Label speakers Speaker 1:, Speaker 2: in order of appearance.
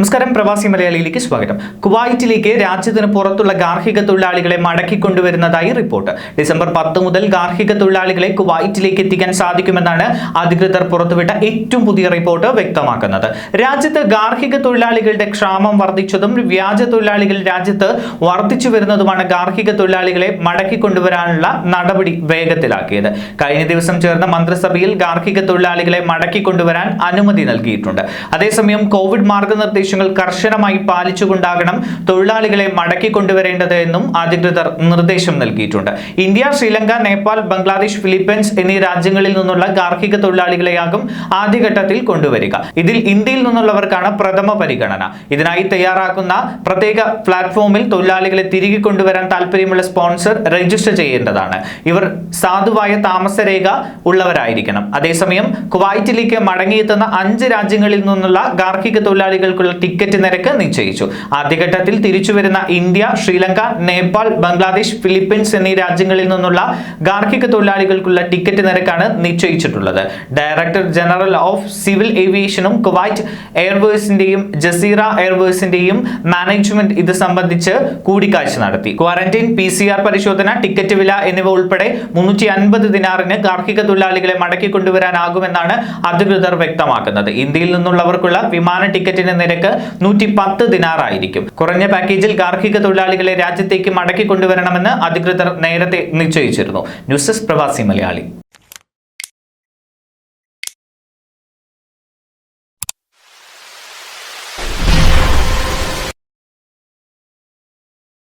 Speaker 1: നമസ്കാരം, പ്രവാസി മലയാളിയിലേക്ക് സ്വാഗതം. കുവൈറ്റിലേക്ക് രാജ്യത്തിന് പുറത്തുള്ള ഗാർഹിക തൊഴിലാളികളെ മടക്കിക്കൊണ്ടുവരുന്നതായി റിപ്പോർട്ട്. ഡിസംബർ 10 മുതൽ ഗാർഹിക തൊഴിലാളികളെ കുവൈറ്റിലേക്ക് എത്തിക്കാൻ സാധിക്കുമെന്നാണ് അധികൃതർ പുറത്തുവിട്ട ഏറ്റവും പുതിയ റിപ്പോർട്ട് വ്യക്തമാക്കുന്നത്. രാജ്യത്ത് ഗാർഹിക തൊഴിലാളികളുടെ ക്ഷാമം വർദ്ധിച്ചതും വ്യാജ തൊഴിലാളികൾ രാജ്യത്ത് വർദ്ധിച്ചു വരുന്നതുമാണ് ഗാർഹിക തൊഴിലാളികളെ മടക്കിക്കൊണ്ടുവരാനുള്ള നടപടി വേഗത്തിലാക്കിയത്. കഴിഞ്ഞ ദിവസം ചേർന്ന മന്ത്രിസഭയിൽ ഗാർഹിക തൊഴിലാളികളെ മടക്കിക്കൊണ്ടുവരാൻ അനുമതി നൽകിയിട്ടുണ്ട്. അതേസമയം കോവിഡ് മാർഗനിർദ്ദേശങ്ങൾ കർശനമായി പാലിച്ചുകൊണ്ടാകണം തൊഴിലാളികളെ മടക്കിക്കൊണ്ടുവരേണ്ടത് എന്നും അധികൃതർ നിർദ്ദേശം നൽകിയിട്ടുണ്ട്. ഇന്ത്യ, ശ്രീലങ്ക, നേപ്പാൾ, ബംഗ്ലാദേശ്, ഫിലിപ്പീൻസ് എന്നീ രാജ്യങ്ങളിൽ നിന്നുള്ള ഗാർഹിക തൊഴിലാളികളെയാകും ആദ്യഘട്ടത്തിൽ കൊണ്ടുവരിക. ഇതിൽ ഇന്ത്യയിൽ നിന്നുള്ളവർക്കാണ് പ്രഥമ പരിഗണന. ഇതിനായി തയ്യാറാക്കുന്ന പ്രത്യേക പ്ലാറ്റ്ഫോമിൽ തൊഴിലാളികളെ തിരികെ കൊണ്ടുവരാൻ താല്പര്യമുള്ള സ്പോൺസർ രജിസ്റ്റർ ചെയ്യേണ്ടതാണ്. ഇവർ സാധുവായ താമസരേഖ ഉള്ളവരായിരിക്കണം. അതേസമയം കുവൈറ്റിലേക്ക് മടങ്ങിയെത്തുന്ന 5 രാജ്യങ്ങളിൽ നിന്നുള്ള ഗാർഹിക തൊഴിലാളികൾക്കുള്ള ടിക്കറ്റ് നിരക്ക് നിശ്ചയിച്ചു. ആദ്യഘട്ടത്തിൽ തിരിച്ചുവരുന്ന ഇന്ത്യ, ശ്രീലങ്ക, നേപ്പാൾ, ബംഗ്ലാദേശ്, ഫിലിപ്പീൻസ് എന്നീ രാജ്യങ്ങളിൽ നിന്നുള്ള ഗാർഹിക തൊഴിലാളികൾക്കുള്ള ടിക്കറ്റ് നിരക്കാണ് നിശ്ചയിച്ചിട്ടുള്ളത്. ഡയറക്ടർ ജനറൽ ഓഫ് സിവിൽ ഏവിയേഷനും കുവൈറ്റ് എയർവേസിന്റെയും ജസീറ എയർവേസിന്റെയും മാനേജ്മെന്റ് ഇത് സംബന്ധിച്ച് കൂടിക്കാഴ്ച നടത്തി. ക്വാറന്റൈൻ, PCR പരിശോധന, ടിക്കറ്റ് വില എന്നിവ ഉൾപ്പെടെ 350 ദിനാറിന് ഗാർഹിക തൊഴിലാളികളെ മടക്കിക്കൊണ്ടുവരാനാകുമെന്നാണ് അധികൃതർ വ്യക്തമാക്കുന്നത്. ഇന്ത്യയിൽ നിന്നുള്ളവർക്കുള്ള വിമാന ടിക്കറ്റിന് നിരക്ക് 110 ദിനാർ ആയിരിക്കും. കുറഞ്ഞ പാക്കേജിൽ ഗാർഹിക തൊഴിലാളികളെ രാജ്യത്തേക്ക് മടക്കിക്കൊണ്ടുവരണമെന്ന് അധികൃതർ നേരത്തെ നിശ്ചയിച്ചിരുന്നു. ന്യൂസ് ഡെസ്ക്, പ്രവാസി മലയാളി.